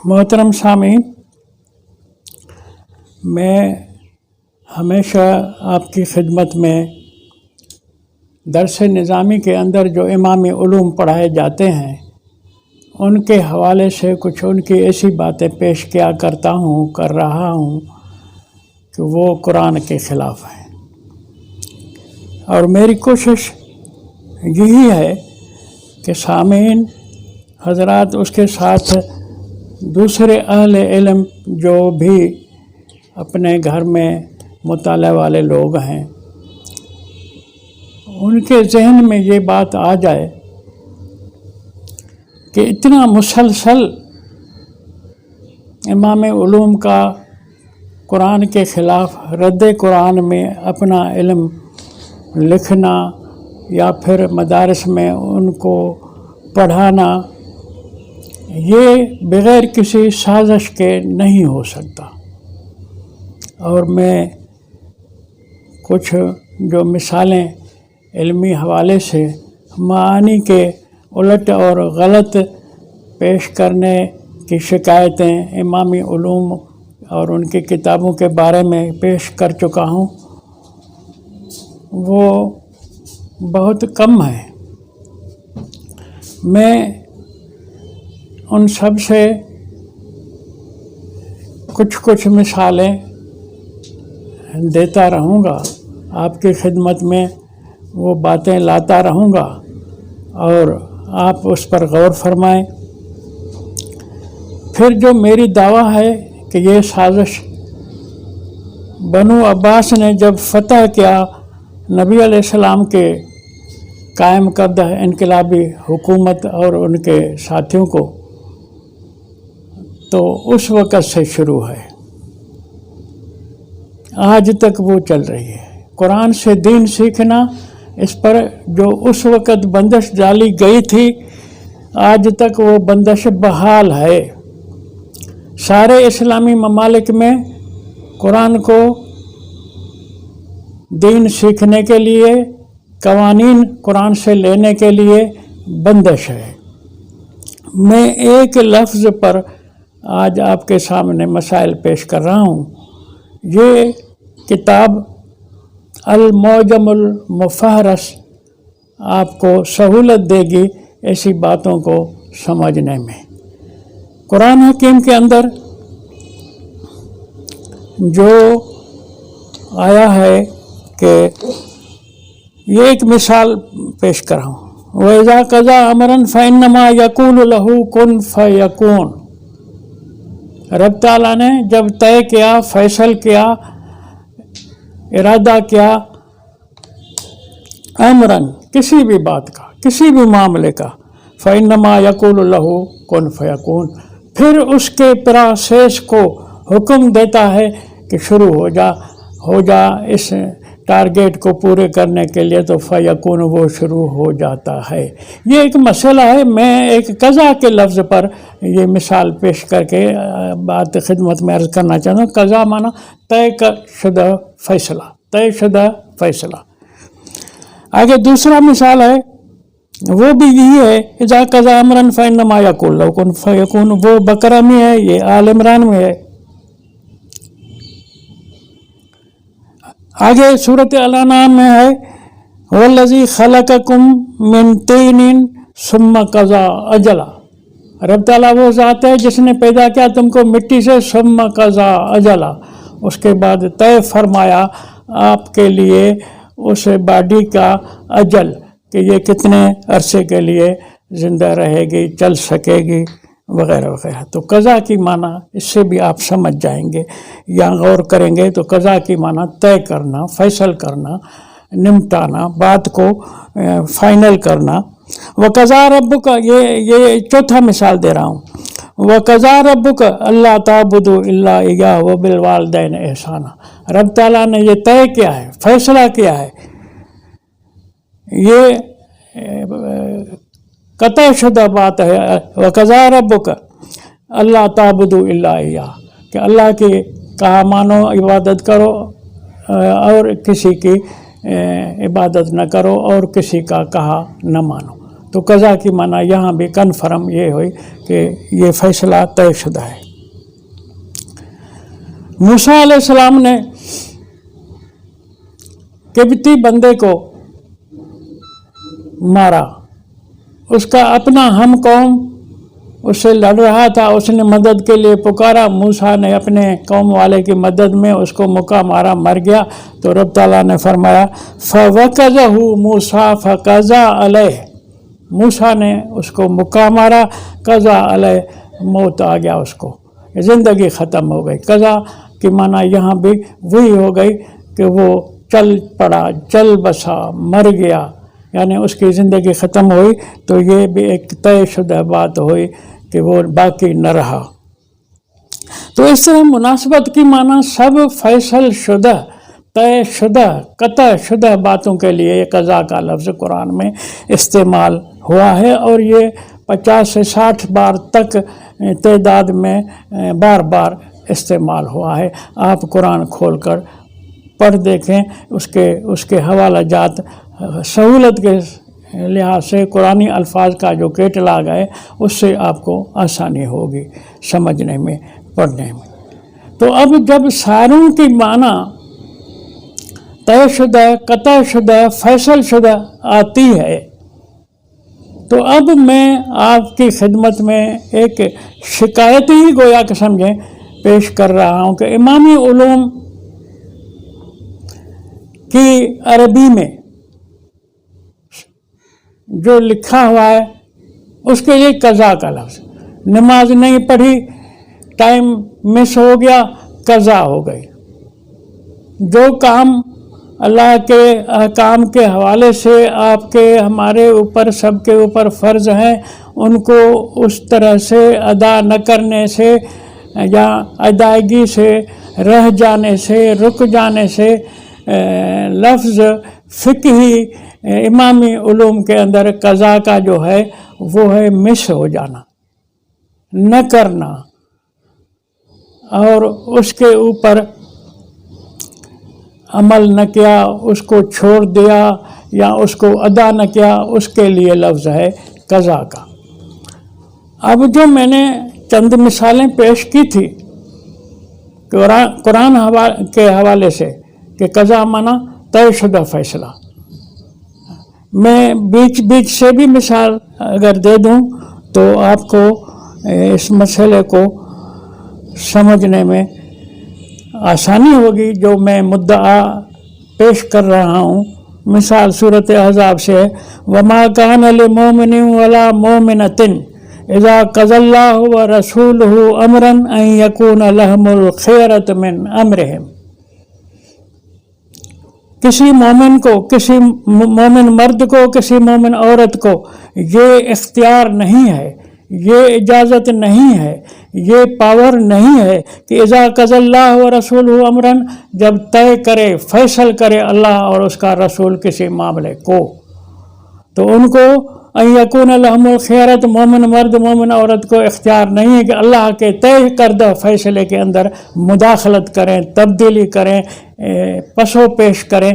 मोहतरम सामीन, मैं हमेशा आपकी खिदमत में दरस निज़ामी के अंदर जो इमामी उलूम पढ़ाए जाते हैं उनके हवाले से कुछ उनकी ऐसी बातें पेश किया कर रहा हूँ कि वो कुरान के ख़िलाफ़ हैं। और मेरी कोशिश यही है कि सामीन हज़रात उसके साथ दूसरे अहले इल्म जो भी अपने घर में मुताला वाले लोग हैं उनके जहन में ये बात आ जाए कि इतना मुसलसल इमाम उलूम का कुरान के ख़िलाफ़ रद्द कुरान में अपना इल्म लिखना या फिर मदारस में उनको पढ़ाना, ये बग़ैर किसी साजिश के नहीं हो सकता। और मैं कुछ जो मिसालें इल्मी हवाले से मानी के उलट और गलत पेश करने की शिकायतें इमामी उलूम और उनकी किताबों के बारे में पेश कर चुका हूँ, वो बहुत कम है। मैं उन सब से कुछ मिसालें देता रहूँगा, आपकी खिदमत में वो बातें लाता रहूँगा और आप उस पर गौर फरमाएं। फिर जो मेरी दावा है कि ये साजिश बनु अब्बास ने जब फतह किया नबी अलैहिस्सलाम के कायम करदा इनकलाबी हुकूमत और उनके साथियों को, तो उस वक़्त से शुरू है, आज तक वो चल रही है। कुरान से दीन सीखना, इस पर जो उस वक़्त बंदिश डाली गई थी, आज तक वो बंदिश बहाल है। सारे इस्लामी ममालिक में कुरान को दीन सीखने के लिए, कवानीन कुरान से लेने के लिए बंदिश है। मैं एक लफ्ज़ पर आज आपके सामने मसाइल पेश कर रहा हूँ। ये किताब अल-मुअजमुल मुफ़हरस आपको सहूलत देगी ऐसी बातों को समझने में। कुरान हकीम के अंदर जो आया है कि ये एक मिसाल पेश कर रहा हूँ, वइज़ा क़ज़ा अमरन फ़इन्नमा यक़ूलु लहू कुन फ़यकून। रब ताला ने जब तय किया, फैसल किया, इरादा किया अमरन किसी भी बात का, किसी भी मामले का, फ़इन्नमा यक़ूलु लहू कुन फ़यकून, फिर उसके प्रोसेस को हुक्म देता है कि शुरू हो जा इस टारगेट को पूरे करने के लिए, तो फ़यकून वो शुरू हो जाता है। ये एक मसला है। मैं एक क़ज़ा के लफ्ज़ पर ये मिसाल पेश करके बात खिदमत में अर्ज़ करना चाहता हूँ। क़ज़ा माना तयशुदा फ़ैसला, तयशुदा फ़ैसला। आगे दूसरा मिसाल है, वो भी यही है, इज़ा क़ज़ा अमरन फ़इन्नमा यक़ूलु लहू कुन फ़यकून। वो बकरा में है, ये आल इमरान में है। आगे सूरत अल-अनआम में है, वल्लज़ी ख़लक़कुम मिन तीनिन सुम्मा क़ज़ा अजला। रब ताला वो ज़ात है जिसने पैदा किया तुमको मिट्टी से, सुम्मा क़ज़ा अजला, उसके बाद तय फरमाया आपके लिए उस बॉडी का अजल कि ये कितने अरसे के लिए ज़िंदा रहेगी, चल सकेगी, वगैरह वगैरह। तो क़ज़ा की माना इससे भी आप समझ जाएंगे या गौर करेंगे तो क़ज़ा की माना तय करना, फैसल करना, निमटाना, बात को फाइनल करना। वक़ज़ा रब्बुका, ये चौथा मिसाल दे रहा हूँ। वक़ज़ा रब्बुका अल्ला ताबुदू इल्ला इय्याहु व बिल वालिदैन एहसाना। रब ताला ने ये तय किया है, फैसला किया है, ये कतई शुदा बात है। वक़ज़ा रब्बुका अल्ला ताबुदू इल्ला इय्याहु, कि अल्लाह की कहा मानो, इबादत करो और किसी की इबादत न करो और किसी का कहा न मानो। تو قضا کی معنی यहाँ بھی کنفرم یہ ہوئی کہ یہ فیصلہ طے شدہ ہے۔ موسیٰ علیہ السلام نے قبطی بندے کو مارا، اس کا اپنا ہم قوم اس سے لڑ رہا تھا، اس نے مدد کے لیے پکارا، موسیٰ نے اپنے قوم والے کی مدد میں اس کو مکہ مارا، مر گیا۔ تو رب تعالیٰ نے فرمایا فَوَقَذَهُ مُوسَىٰ فَقَضَىٰ عَلَيْهِ، موسیٰ نے اس کو مکہ مارا، قضا علیہ موت آ گیا، اس کو زندگی ختم ہو گئی۔ قضا کی معنی یہاں بھی وہی ہو گئی کہ وہ چل پڑا، چل بسا، مر گیا، یعنی اس کی زندگی ختم ہوئی۔ تو یہ بھی ایک طے شدہ بات ہوئی کہ وہ باقی نہ رہا۔ تو اس طرح مناسبت کی معنی سب فیصل شدہ، طے شدہ، قطع شدہ باتوں کے لیے یہ قضا کا لفظ قرآن میں استعمال ہوا ہے، اور یہ 50 سے 60 بار تک تعداد میں بار بار استعمال ہوا ہے۔ آپ قرآن کھول کر پڑھ دیکھیں، اس کے حوالہ جات سہولت کے لحاظ سے قرآنی الفاظ کا جو کیٹلاگ ہے اس سے آپ کو آسانی ہوگی سمجھنے میں، پڑھنے میں۔ تو اب جب ساروں کی معنی طے شدہ، قطع شدہ، فیصل شدہ آتی ہے، تو اب میں آپ کی خدمت میں ایک شکایت ہی گویا کہ سمجھیں پیش کر رہا ہوں کہ امامی علوم کی عربی میں جو لکھا ہوا ہے اس کے لیے قضا کا لفظ، نماز نہیں پڑھی، ٹائم مس ہو گیا، قضا ہو گئی۔ جو کام اللہ کے احکام کے حوالے سے آپ کے، ہمارے اوپر، سب کے اوپر فرض ہیں، ان کو اس طرح سے ادا نہ کرنے سے یا ادائیگی سے رہ جانے سے، رک جانے سے، لفظ فقہی امامی علوم کے اندر قضا کا جو ہے وہ ہے مس ہو جانا، نہ کرنا، اور اس کے اوپر عمل نہ کیا، اس کو چھوڑ دیا یا اس کو ادا نہ کیا، اس کے لیے لفظ ہے قضا کا۔ اب جو میں نے چند مثالیں پیش کی تھی قرآن کے حوالے سے کہ قضا مانا طے شدہ فیصلہ، میں بیچ بیچ سے بھی مثال اگر دے دوں تو آپ کو اس مسئلے کو سمجھنے میں آسانی ہوگی جو میں مدعا پیش کر رہا ہوں۔ مثال سورۃ احزاب سے ہے، وَمَا كَانَ لِمُؤْمِنٍ وَلَا مُؤْمِنَةٍ اذا قضى الله ورسوله امرا ان يكون لهم الخيرة من امرهم، کسی مومن کو، کسی مومن مرد کو، کسی مومن عورت کو یہ اختیار نہیں ہے، یہ اجازت نہیں ہے، یہ پاور نہیں ہے کہ اذا قضى الله ورسوله امرا، جب طے کرے، فیصل کرے اللہ اور اس کا رسول کسی معاملے کو، تو ان کو ان یکون لہم الخیرۃ، مومن مرد مومن عورت کو اختیار نہیں ہے کہ اللہ کے طے کردہ فیصلے کے اندر مداخلت کریں، تبدیلی کریں، پسو پیش کریں،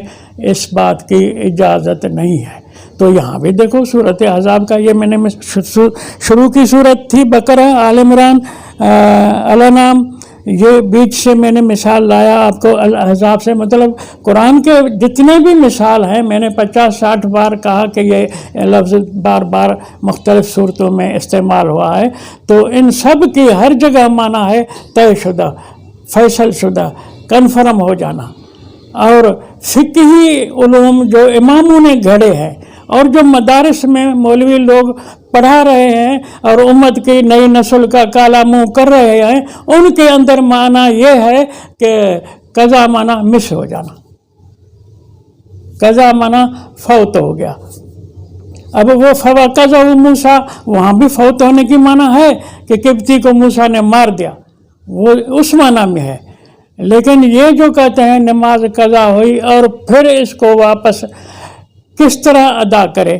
اس بات کی اجازت نہیں ہے۔ تو یہاں بھی دیکھو سورۃ احزاب کا، یہ میں نے شروع کی صورت تھی بقرہ، آل عمران، الانعام، یہ بیچ سے میں نے مثال لایا آپ کو الاحزاب سے۔ مطلب قرآن کے جتنے بھی مثال ہیں، میں نے 50-60 بار کہا کہ یہ لفظ بار بار مختلف صورتوں میں استعمال ہوا ہے، تو ان سب کی ہر جگہ معنی ہے طے شدہ، فیصل شدہ، کنفرم ہو جانا۔ اور فقہی علوم جو اماموں نے گھڑے ہیں اور جو مدارس میں مولوی لوگ پڑھا رہے ہیں اور امت کی نئی نسل کا کالا منہ کر رہے ہیں، ان کے اندر معنی یہ ہے کہ قضا معنی مس ہو جانا، قضا معنی فوت ہو گیا۔ اب وہ فوقذہ موسیٰ، وہاں بھی فوت ہونے کی معنی ہے کہ قبطی کو موسیٰ نے مار دیا، وہ اس معنی میں ہے۔ لیکن یہ جو کہتے ہیں نماز قضا ہوئی اور پھر اس کو واپس کس طرح ادا کرے،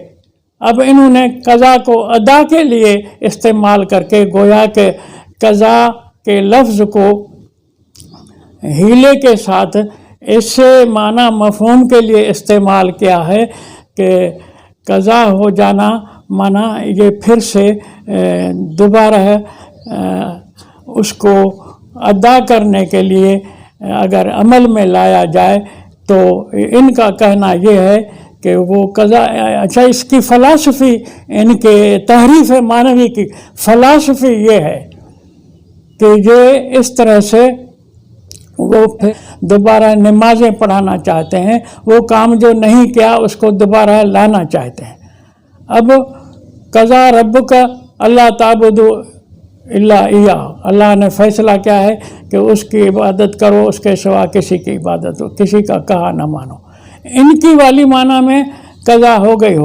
اب انہوں نے قضا کو ادا کے لیے استعمال کر کے گویا کہ قضا کے لفظ کو ہیلے کے ساتھ اس سے معنی مفہوم کے لیے استعمال کیا ہے کہ قضا ہو جانا माना ये फिर से दोबारा उसको अदा करने के लिए अगर अमल में लाया जाए तो इनका कहना ये है कि वो कज़ा, अच्छा इसकी फ़लसफ़ी, इनके तहरीफ मानवी की फ़लसफ़ी ये है कि ये इस तरह से वो फिर दोबारा नमाज़ें पढ़ाना चाहते हैं, वो काम जो नहीं किया उसको दोबारा लाना चाहते हैं। अब कज़ा रब्बुका अल्ला ताबुदु इल्ला इय्या, अल्लाह ने फैसला क्या है कि उसकी इबादत करो, उसके सिवा किसी की इबादत हो, किसी का कहा ना मानो। इनकी वाली माना में कज़ा हो गई।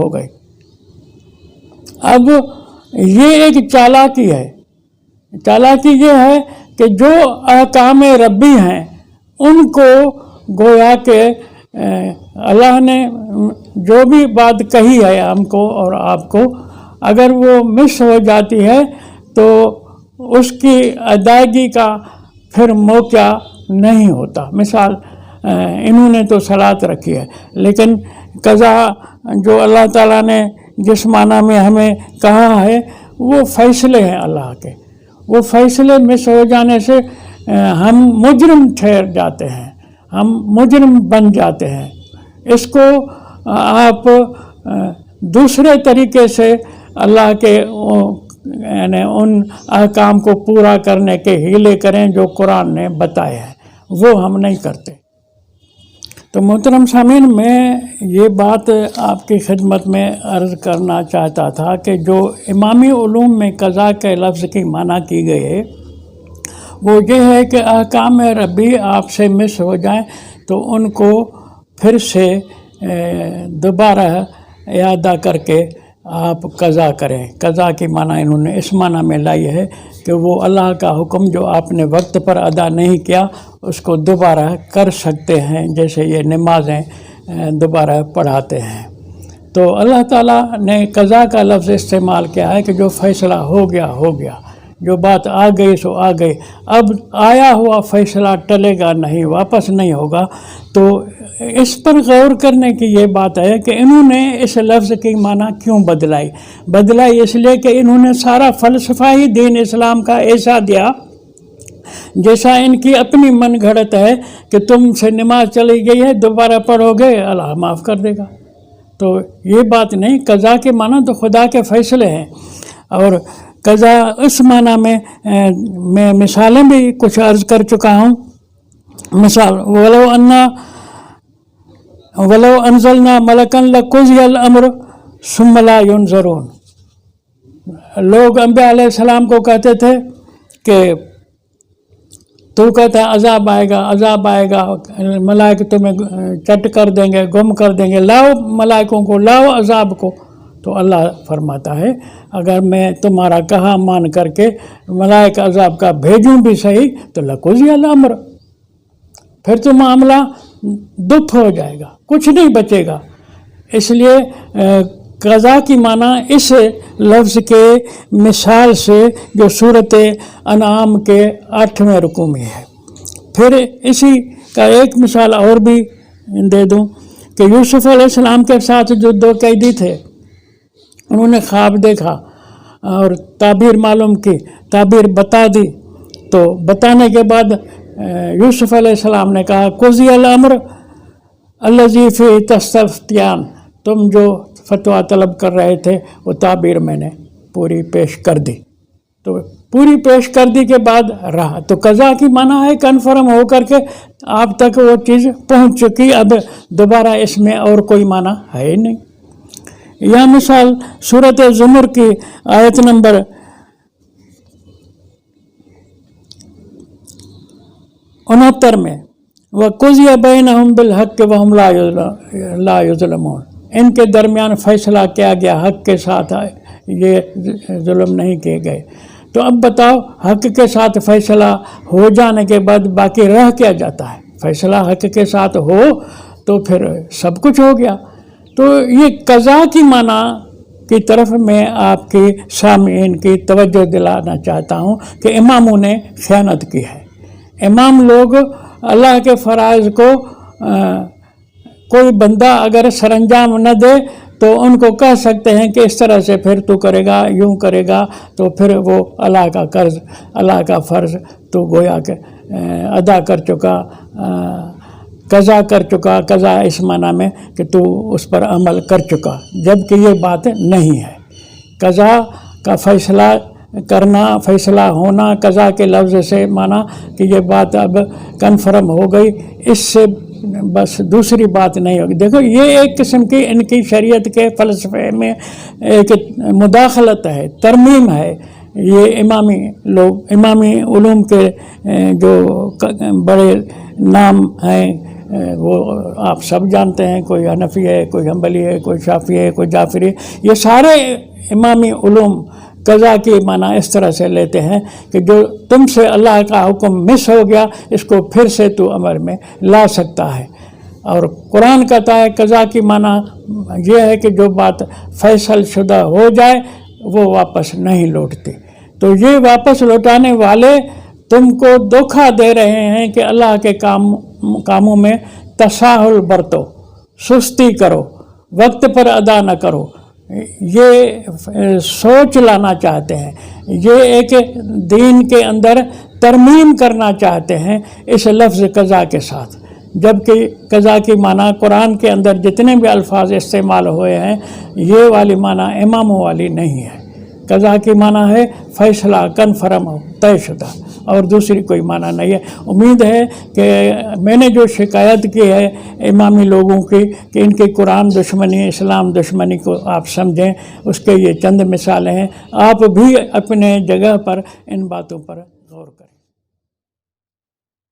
अब ये एक चालाकी है। चालाकी ये है कि जो अहकाम रब्बी हैं उनको गोया के अल्लाह ने जो भी बात कही है हमको और आपको, अगर वो मिस हो जाती है तो उसकी अदायगी का फिर मौका नहीं होता। मिसाल इन्होंने तो सलात रखी है, लेकिन कज़ा जो अल्लाह ताला ने जिस माना में हमें कहा है वो फैसले हैं अल्लाह के। वो फैसले मिस हो जाने से हम मुजरिम ठहर जाते हैं, हम मुजरिम बन जाते हैं। इसको आप दूसरे तरीके से अल्लाह के यानी उन अहकाम को पूरा करने के हीले करें जो कुरान ने बताए हैं, वो हम नहीं करते। तो मोहतरम सामीन, मैं ये बात आपकी खिदमत में अर्ज़ करना चाहता था कि जो इमामी उलूम में कज़ा के लफ्ज़ की माना की गई है वो ये है कि अहकाम रब्बी आपसे मिस हो जाए तो उनको फिर से दोबारा यादा करके आप कज़ा करें। कज़ा की माना इन्होंने इस माना में लाई है कि वो अल्लाह का हुक्म जो आपने वक्त पर अदा नहीं किया उसको दोबारा कर सकते हैं, जैसे ये नमाज़ें दोबारा पढ़ाते हैं। तो अल्लाह ताला ने कज़ा का लफ्ज़ इस्तेमाल किया है कि जो फ़ैसला हो गया, जो बात आ गई सो आ गई। अब आया हुआ फ़ैसला टलेगा नहीं, वापस नहीं होगा। तो इस पर गौर करने की ये बात है कि इन्होंने इस लफ्ज़ की माना क्यों बदलाई इसलिए कि इन्होंने सारा फ़लसफ़ा ही दीन इस्लाम का ऐसा दिया जैसा इनकी अपनी मन घड़त है कि तुमसे नमाज चली गई है, दोबारा पढ़ोगे अल्लाह माफ़ कर देगा। तो ये बात नहीं, कज़ा के माना तो खुदा के फ़ैसले हैं। और कज़ा उस माना में मैं मिसालें भी कुछ अर्ज़ कर चुका हूँ। मिसाल वलो अंज़लना मलकन लक़ुज़ियल अम्र सुम्मा ला युनज़रून। लोग अंबिया अलैहिस्सलाम को कहते थे कि तो कहता है अज़ाब आएगा, मलाइक तुम्हें चट कर देंगे, गुम कर देंगे, लाओ मलाइकों को, लाओ अज़ाब को। तो अल्लाह फरमाता है अगर मैं तुम्हारा कहा मान करके मलाइक अज़ाब का भेजूं भी सही तो लक़ुज़ियल अम्र, फिर तो मामला दुख हो जाएगा, कुछ नहीं बचेगा। इसलिए कज़ा की माना इस लफ्ज़ के मिसाल से जो सूरत अनाम के 8वें रुकू में है। फिर इसी का एक मिसाल और भी दे दूं कि यूसुफ़ अलैहिस्सलाम के साथ जो 2 कैदी थे उन्होंने ख्वाब देखा और ताबीर मालूम की, ताबीर बता दी। तो बताने के बाद यूसुफ़ अलैहिस्सलाम ने कहा कुज़ियल अम्र अल्लज़ी फ़ी तस्तफ़्तियान, तुम जो फतवा तलब कर रहे थे वो ताबीर मैंने पूरी पेश कर दी। तो पूरी पेश कर दी के बाद रहा। तो कज़ा की माना है कन्फर्म हो करके आप तक वो चीज़ पहुंच चुकी, अब दोबारा इसमें और कोई माना है ही नहीं। यह मिसाल सूरत ज़ुमर की आयत नंबर 69 में वक़ुज़िया बैनहुम बिल हक़्क़ व हुम ला युज़लमून, इनके दरमियान फ़ैसला किया गया हक़ के साथ, ये जुल्म नहीं किए गए। तो अब बताओ हक़ के साथ फ़ैसला हो जाने के बाद बाकी रह क्या जाता है? फ़ैसला हक़ के साथ हो तो फिर सब कुछ हो गया। तो ये कज़ा की माना की तरफ मैं आपकी सामीन की तवज्जो दिलाना चाहता हूँ कि इमामों ने ख़यानत की है। इमाम लोग अल्लाह के फ़राइज़ को कोई बंदा अगर सरंजाम न दे تو उनको कह सकते हैं कि इस तरह से फिर तू करेगा, यूं करेगा, तो फिर वो अल्लाह का कर्ज, अल्लाह का फ़र्ज़ तो गोया के अदा कर चुका, कज़ा कर चुका। कज़ा इस माना में कि तू उस पर अमल कर चुका, जबकि ये बात नहीं है। कज़ा का फ़ैसला करना, फ़ैसला होना, कज़ा के लफ्ज़ से माना कि ये बात अब कन्फर्म हो गई, इससे बस दूसरी बात नहीं होगी। देखो ये एक किस्म की इनकी शरीयत के फ़लसफ़े में एक मुदाखलत है, तरमीम है। ये इमामी लोग, इमामी उलूम के जो बड़े नाम हैं वो आप सब जानते हैं, कोई हनफी है, कोई हम्बली है, कोई शाफी है, कोई जाफरी है। ये सारे इमामी उलूम कज़ा की माना इस तरह से लेते हैं कि जो तुमसे अल्लाह का हुक्म मिस हो गया, इसको फिर से तू अमल में ला सकता है। और कुरान कहता है कज़ा की माना यह है कि जो बात फैसल शुदा हो जाए वो वापस नहीं लौटती। तो ये वापस लौटाने वाले तुमको धोखा दे रहे हैं कि अल्लाह के कामों में तसाहुल बरतो, सुस्ती करो, वक्त पर अदा न करो, ये सोच लाना चाहते हैं, ये एक दीन के अंदर तरमीम करना चाहते हैं इस लफ्ज़ कज़ा के साथ। जबकि कज़ा की माना कुरान के अंदर जितने भी अल्फाज इस्तेमाल हुए हैं, ये वाली माना इमामों वाली नहीं है। कज़ा की माना है फ़ैसला, कन्फर्म हो, तयशुदा, और दूसरी कोई माना नहीं है। उम्मीद है कि मैंने जो शिकायत की है इमामी लोगों की कि इनकी कुरान दुश्मनी, इस्लाम दुश्मनी को आप समझें, उसके ये चंद मिसालें हैं। आप भी अपने जगह पर इन बातों पर गौर करें।